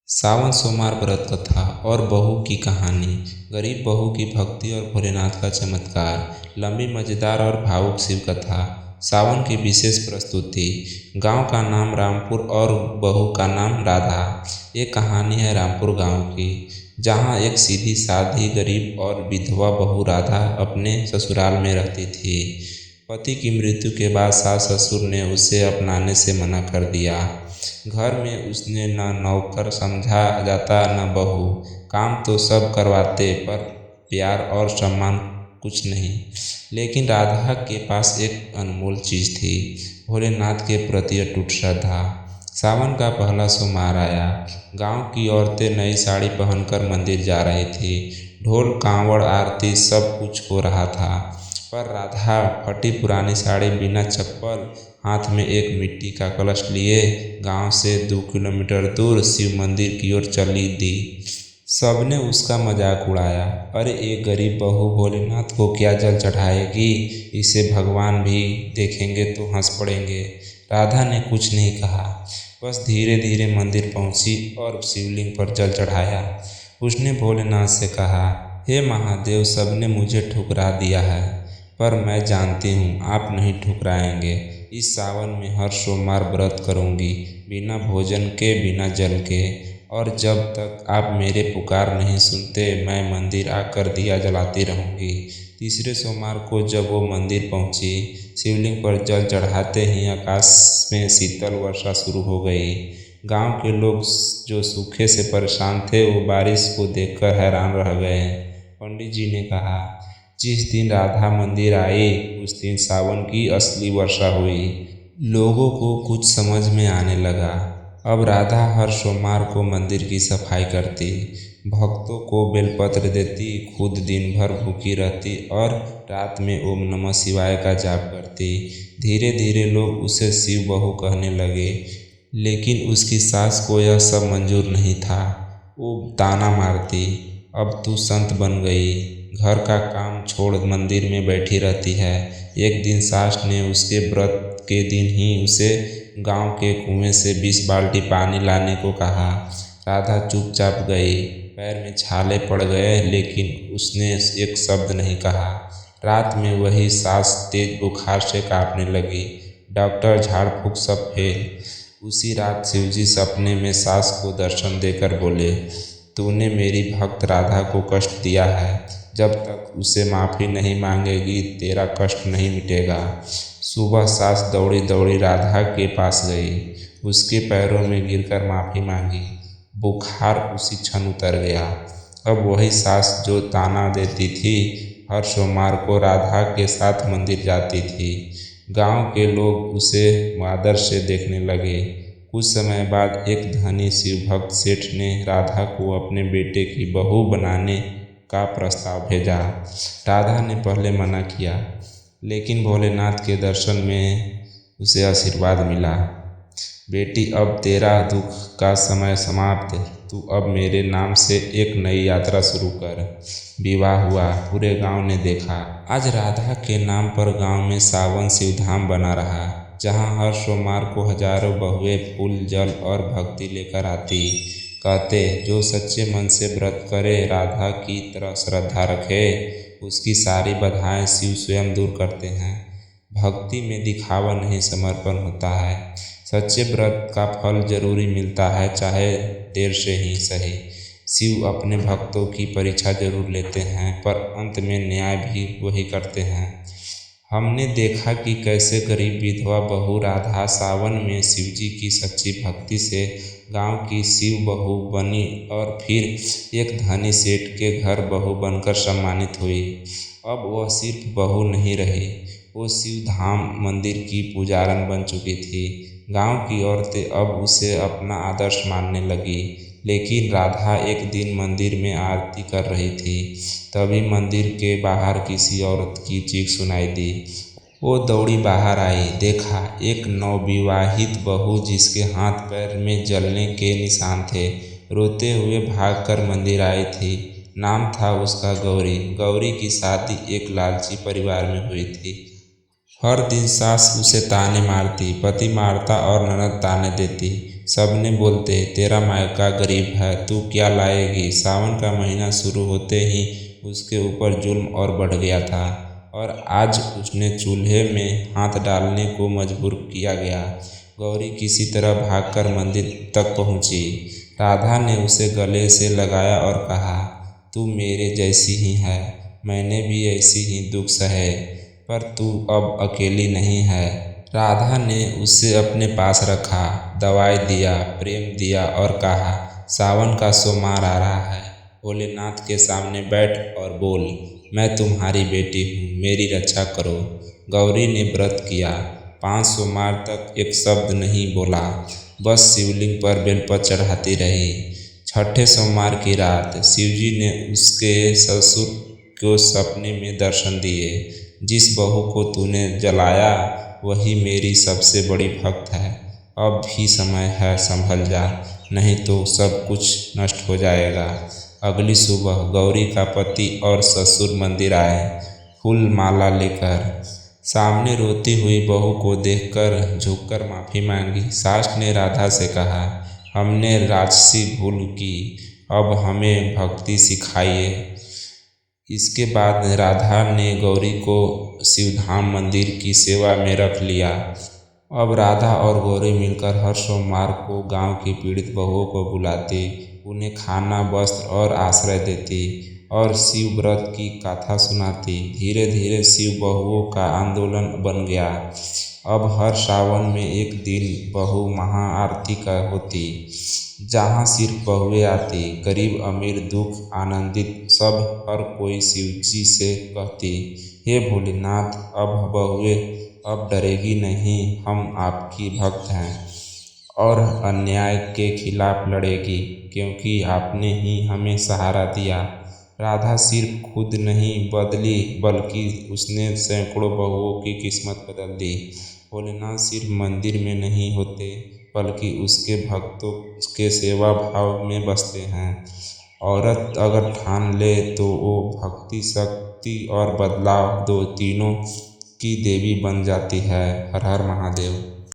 सावन सोमवार व्रत कथा और बहू की कहानी। गरीब बहू की भक्ति और भोलेनाथ का चमत्कार। लंबी मजेदार और भावुक शिव कथा। सावन की विशेष प्रस्तुति। गांव का नाम रामपुर और बहू का नाम राधा। ये कहानी है रामपुर गांव की, जहां एक सीधी सादी गरीब और विधवा बहू राधा अपने ससुराल में रहती थी। पति की मृत्यु के बाद सास ससुर ने उसे अपनाने से मना कर दिया। घर में उसने न नौकर समझा जाता न बहू। काम तो सब करवाते, पर प्यार और सम्मान कुछ नहीं। लेकिन राधा के पास एक अनमोल चीज थी, भोलेनाथ के प्रति अटूट श्रद्धा। सावन का पहला सोमवार आया। गांव की औरतें नई साड़ी पहनकर मंदिर जा रही थी। ढोल कांवड़ आरती सब कुछ हो रहा था, पर राधा फटी पुरानी साड़ी, बिना चप्पल, हाथ में एक मिट्टी का कलश लिए गांव से 2 किलोमीटर दूर शिव मंदिर की ओर चली दी। सबने उसका मजाक उड़ाया, अरे एक गरीब बहू भोलेनाथ को क्या जल चढ़ाएगी, इसे भगवान भी देखेंगे तो हंस पड़ेंगे। राधा ने कुछ नहीं कहा, बस धीरे धीरे मंदिर पहुंची और शिवलिंग पर जल चढ़ाया। उसने भोलेनाथ से कहा, हे महादेव, सबने मुझे ठुकरा दिया है, पर मैं जानती हूँ आप नहीं ठुकराएंगे। इस सावन में हर सोमवार व्रत करूँगी, बिना भोजन के, बिना जल के, और जब तक आप मेरे पुकार नहीं सुनते मैं मंदिर आकर दिया जलाती रहूँगी। तीसरे सोमवार को जब वो मंदिर पहुँची, शिवलिंग पर जल चढ़ाते ही आकाश में शीतल वर्षा शुरू हो गई। गांव के लोग जो सूखे से परेशान थे, वो बारिश को देखकर हैरान रह गए। पंडित जी ने कहा, जिस दिन राधा मंदिर आई उस दिन सावन की असली वर्षा हुई। लोगों को कुछ समझ में आने लगा। अब राधा हर सोमवार को मंदिर की सफाई करती, भक्तों को बेलपत्र देती, खुद दिन भर भूखी रहती और रात में ओम नमः शिवाय का जाप करती। धीरे धीरे लोग उसे शिव बहू कहने लगे, लेकिन उसकी सास को यह सब मंजूर नहीं था। वो ताना मारती, अब तू संत बन गई, घर का काम छोड़ मंदिर में बैठी रहती है। एक दिन सास ने उसके व्रत के दिन ही उसे गांव के कुएं से 20 बाल्टी पानी लाने को कहा। राधा चुपचाप गई, पैर में छाले पड़ गए, लेकिन उसने एक शब्द नहीं कहा। रात में वही सास तेज बुखार से कांपने लगी। डॉक्टर, झाड़ फूक सब फेल। उसी रात शिवजी सपने में सास को दर्शन देकर बोले, तूने मेरी भक्त राधा को कष्ट दिया है, जब तक उसे माफ़ी नहीं मांगेगी तेरा कष्ट नहीं मिटेगा। सुबह सास दौड़ी दौड़ी राधा के पास गई, उसके पैरों में गिरकर माफ़ी मांगी। बुखार उसी क्षण उतर गया। अब वही सास जो ताना देती थी, हर सोमवार को राधा के साथ मंदिर जाती थी। गांव के लोग उसे आदर से देखने लगे। कुछ समय बाद एक धनी शिव भक्त सेठ ने राधा को अपने बेटे की बहू बनाने का प्रस्ताव भेजा। राधा ने पहले मना किया, लेकिन भोलेनाथ के दर्शन में उसे आशीर्वाद मिला। बेटी, अब तेरा दुख का समय समाप्त, तू अब मेरे नाम से एक नई यात्रा शुरू कर। विवाह हुआ, पूरे गांव ने देखा। आज राधा के नाम पर गांव में सावन शिवधाम बना रहा, जहां हर सोमवार को हजारों बहुएं फूल, जल और भक्ति लेकर आती। कहते, जो सच्चे मन से व्रत करे, राधा की तरह श्रद्धा रखे, उसकी सारी बाधाएं शिव स्वयं दूर करते हैं। भक्ति में दिखावा नहीं, समर्पण होता है। सच्चे व्रत का फल जरूरी मिलता है, चाहे देर से ही सही। शिव अपने भक्तों की परीक्षा जरूर लेते हैं, पर अंत में न्याय भी वही करते हैं। हमने देखा कि कैसे गरीब विधवा बहू राधा सावन में शिवजी की सच्ची भक्ति से गांव की शिव बहू बनी और फिर एक धनी सेठ के घर बहू बनकर सम्मानित हुई। अब वह सिर्फ बहू नहीं रही, वो शिव धाम मंदिर की पुजारन बन चुकी थी। गांव की औरतें अब उसे अपना आदर्श मानने लगी। लेकिन राधा एक दिन मंदिर में आरती कर रही थी, तभी मंदिर के बाहर किसी औरत की चीख सुनाई दी। वो दौड़ी बाहर आई, देखा एक नवविवाहित बहू जिसके हाथ पैर में जलने के निशान थे, रोते हुए भागकर मंदिर आई थी। नाम था उसका गौरी। गौरी की शादी एक लालची परिवार में हुई थी। हर दिन सास उसे ताने मारती, पति मारता और ननद ताने देती। सबने बोलते तेरा मायका गरीब है, तू क्या लाएगी। सावन का महीना शुरू होते ही उसके ऊपर जुल्म और बढ़ गया था और आज उसने चूल्हे में हाथ डालने को मजबूर किया गया। गौरी किसी तरह भागकर मंदिर तक पहुंची। राधा ने उसे गले से लगाया और कहा, तू मेरे जैसी ही है, मैंने भी ऐसी ही दुख सहे, पर तू अब अकेली नहीं है। राधा ने उसे अपने पास रखा, दवाई दिया, प्रेम दिया और कहा, सावन का सोमवार आ रहा है, भोलेनाथ के सामने बैठ और बोल, मैं तुम्हारी बेटी हूँ, मेरी रक्षा करो। गौरी ने व्रत किया, 5 सोमवार तक एक शब्द नहीं बोला, बस शिवलिंग पर बेलपत्र चढ़ाती रही। छठे सोमवार की रात शिवजी ने उसके ससुर को सपने में दर्शन दिए। जिस बहू को तूने जलाया वही मेरी सबसे बड़ी भक्त है। अब भी समय है, संभल जा, नहीं तो सब कुछ नष्ट हो जाएगा। अगली सुबह गौरी का पति और ससुर मंदिर आए, फूल माला लेकर। सामने रोती हुई बहू को देखकर झुककर माफ़ी मांगी। सास ने राधा से कहा, हमने राजसी भूल की, अब हमें भक्ति सिखाइए। इसके बाद राधा ने गौरी को शिवधाम मंदिर की सेवा में रख लिया। अब राधा और गौरी मिलकर हर सोमवार को गांव की पीड़ित बहुओं को बुलाती, उन्हें खाना, वस्त्र और आश्रय देती और शिव व्रत की कथा सुनाती। धीरे धीरे शिव बहुओं का आंदोलन बन गया। अब हर सावन में एक दिन बहु महाआरती का होती, जहाँ सिर्फ बहुएं आती। गरीब अमीर दुख आनंदित सब हर कोई शिवजी से कहती, हे भोलेनाथ, अब बहुएं अब डरेगी नहीं, हम आपकी भक्त हैं और अन्याय के खिलाफ लड़ेगी, क्योंकि आपने ही हमें सहारा दिया। राधा सिर्फ खुद नहीं बदली, बल्कि उसने सैकड़ों बहुओं की किस्मत बदल दी। भोलेनाथ सिर्फ मंदिर में नहीं होते, बल्कि उसके भक्तों के सेवा भाव में बसते हैं। औरत अगर ठान ले तो वो भक्ति, शक्ति और बदलाव, दो तीनों की देवी बन जाती है। हर हर महादेव।